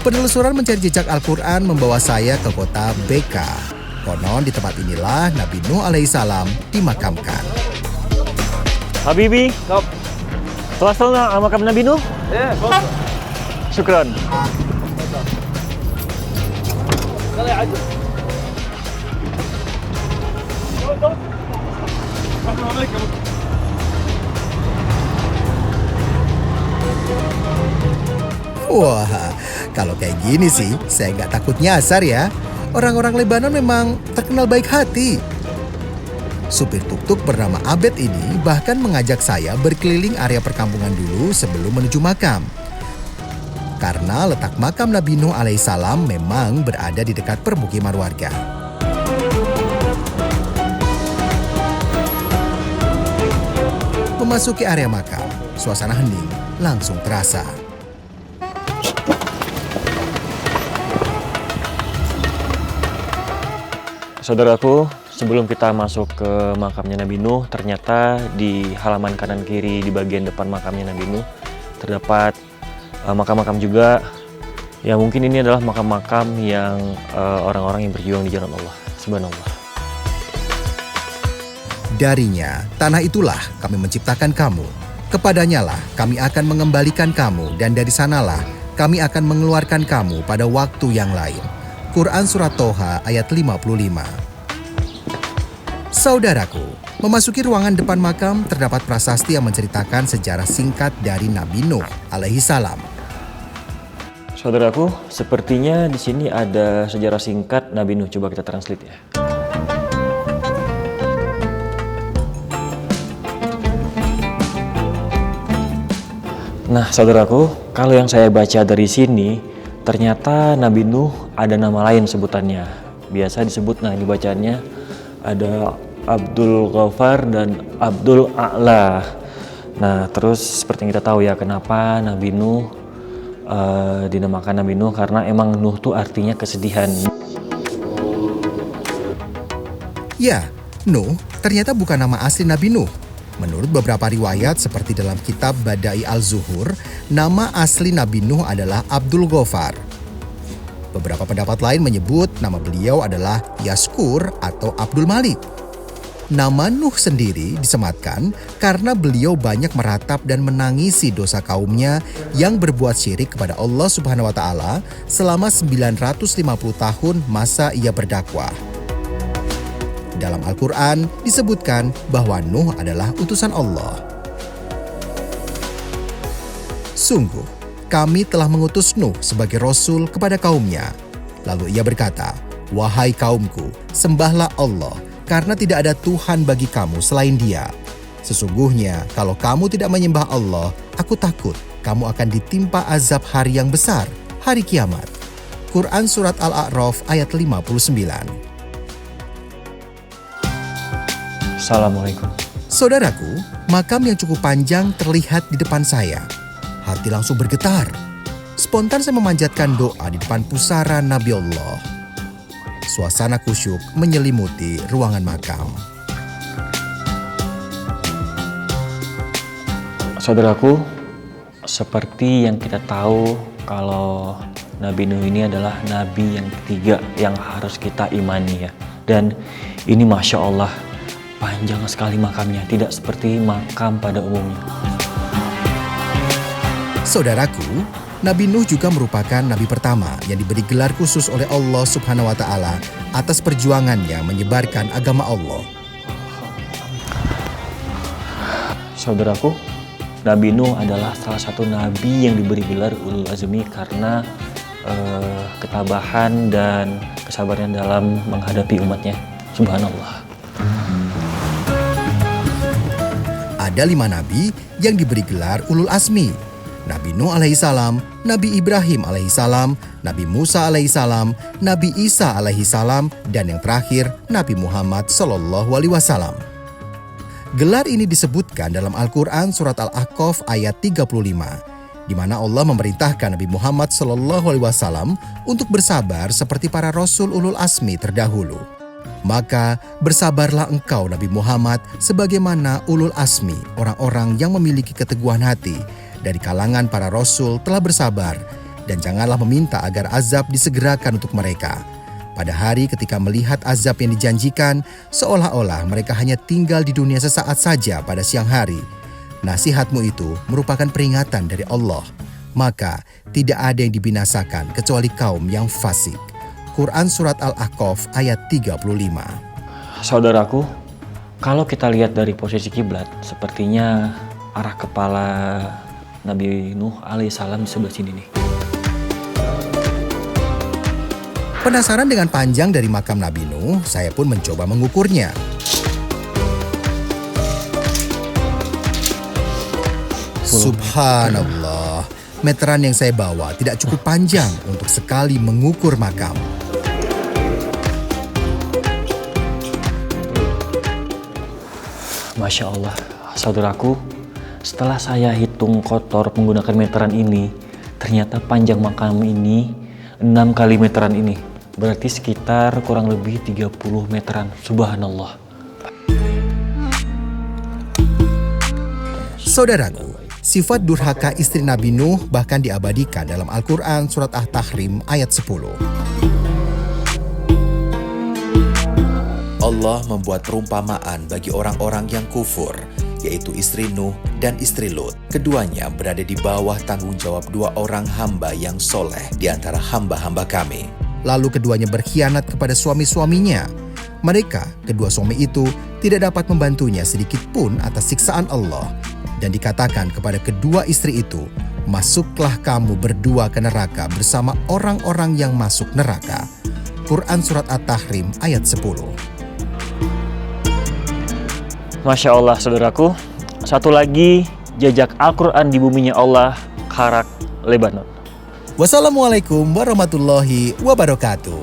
Penelusuran mencari jejak Al-Quran membawa saya ke kota Beka. Konon di tempat inilah Nabi Nuh alaihissalam dimakamkan. Habibi, telah tahu makam Nabi Nuh? Ya, Syukran. Wah, kalau kayak gini sih, saya nggak takut nyasar ya. Orang-orang Lebanon memang terkenal baik hati. Supir tuk-tuk bernama Abed ini bahkan mengajak saya berkeliling area perkampungan dulu sebelum menuju makam. Karena letak makam Nabi Nuh alaihissalam memang berada di dekat permukiman warga. Memasuki area makam, suasana hening langsung terasa. Saudaraku, sebelum kita masuk ke makamnya Nabi Nuh, ternyata di halaman kanan kiri di bagian depan makamnya Nabi Nuh terdapat makam-makam juga. Ya mungkin ini adalah makam-makam yang orang-orang yang berjuang di jalan Allah. Subhanallah. Darinya, tanah itulah kami menciptakan kamu. Kepadanya lah kami akan mengembalikan kamu dan dari sanalah kami akan mengeluarkan kamu pada waktu yang lain. Quran Surat Toha ayat 55. Saudaraku, memasuki ruangan depan makam terdapat prasasti yang menceritakan sejarah singkat dari Nabi Nuh alaihissalam. Saudaraku, sepertinya di sini ada sejarah singkat Nabi Nuh. Coba kita translate ya. Nah, saudaraku, kalau yang saya baca dari sini, ternyata Nabi Nuh ada nama lain sebutannya. Biasa disebut, nah ini bacaannya ada Abdul Ghafar dan Abdul A'la. Nah, terus seperti yang kita tahu ya, kenapa Nabi Nuh dinamakan Nabi Nuh, karena emang Nuh tuh artinya kesedihan. Ya, Nuh ternyata bukan nama asli Nabi Nuh. Menurut beberapa riwayat seperti dalam kitab Badai Al-Zuhur, nama asli Nabi Nuh adalah Abdul Ghafar. Beberapa pendapat lain menyebut nama beliau adalah Yaskur atau Abdul Malik. Nama Nuh sendiri disematkan karena beliau banyak meratap dan menangisi dosa kaumnya yang berbuat syirik kepada Allah Subhanahu wa taala selama 950 tahun masa ia berdakwah. Dalam Al-Quran disebutkan bahwa Nuh adalah utusan Allah. Sungguh, kami telah mengutus Nuh sebagai Rasul kepada kaumnya. Lalu ia berkata, "Wahai kaumku, sembahlah Allah, karena tidak ada Tuhan bagi kamu selain Dia. Sesungguhnya, kalau kamu tidak menyembah Allah, aku takut kamu akan ditimpa azab hari yang besar, hari kiamat." Quran Surat Al-A'raf ayat 59. Assalamualaikum. Saudaraku, makam yang cukup panjang terlihat di depan saya. Hati langsung bergetar. Spontan saya memanjatkan doa di depan pusara Nabi Allah. Suasana kusyuk menyelimuti ruangan makam. Saudaraku, seperti yang kita tahu kalau Nabi Nuh ini adalah Nabi yang ketiga yang harus kita imani ya. Dan ini Masya Allah, panjang sekali makamnya, tidak seperti makam pada umumnya. Saudaraku, Nabi Nuh juga merupakan Nabi pertama yang diberi gelar khusus oleh Allah Subhanahu wa taala atas perjuangannya menyebarkan agama Allah. Saudaraku, Nabi Nuh adalah salah satu Nabi yang diberi gelar Ulul Azmi karena ketabahan dan kesabaran dalam menghadapi umatnya. Subhanallah. Ada 5 nabi yang diberi gelar Ulul Azmi. Nabi Nuh alaihissalam, Nabi Ibrahim alaihissalam, Nabi Musa alaihissalam, Nabi Isa alaihissalam, dan yang terakhir Nabi Muhammad sallallahu alaihi wasallam. Gelar ini disebutkan dalam Al-Quran Surat Al-Ahqaf ayat 35, di mana Allah memerintahkan Nabi Muhammad sallallahu alaihi wasallam untuk bersabar seperti para Rasul Ulul Azmi terdahulu. Maka bersabarlah engkau Nabi Muhammad sebagaimana Ulul Azmi, orang-orang yang memiliki keteguhan hati dari kalangan para Rasul telah bersabar dan janganlah meminta agar azab disegerakan untuk mereka. Pada hari ketika melihat azab yang dijanjikan, seolah-olah mereka hanya tinggal di dunia sesaat saja pada siang hari. Nasihatmu itu merupakan peringatan dari Allah. Maka tidak ada yang dibinasakan kecuali kaum yang fasik. Quran Surat Al-Ahqaf ayat 35. Saudaraku, kalau kita lihat dari posisi kiblat, sepertinya arah kepala Nabi Nuh alaihissalam di sebelah sini nih. Penasaran dengan panjang dari makam Nabi Nuh, saya pun mencoba mengukurnya. Subhanallah, meteran yang saya bawa tidak cukup panjang untuk sekali mengukur makam. Masya Allah, saudaraku, setelah saya hitung kotor menggunakan meteran ini, ternyata panjang makam ini 6 kali meteran ini. Berarti sekitar kurang lebih 30 meteran. Subhanallah. Saudaraku, sifat durhaka istri Nabi Nuh bahkan diabadikan dalam Al-Quran Surat At-Tahrim ayat 10. Allah membuat perumpamaan bagi orang-orang yang kufur, yaitu istri Nuh dan istri Lut. Keduanya berada di bawah tanggung jawab 2 orang hamba yang soleh di antara hamba-hamba kami. Lalu keduanya berkhianat kepada suami-suaminya. Mereka, kedua suami itu, tidak dapat membantunya sedikit pun atas siksaan Allah. Dan dikatakan kepada kedua istri itu, masuklah kamu berdua ke neraka bersama orang-orang yang masuk neraka. Quran Surat At-Tahrim ayat 10. Masya Allah, saudaraku. Satu lagi, jejak Al-Quran di buminya Allah, Karak, Lebanon. Wassalamualaikum warahmatullahi wabarakatuh.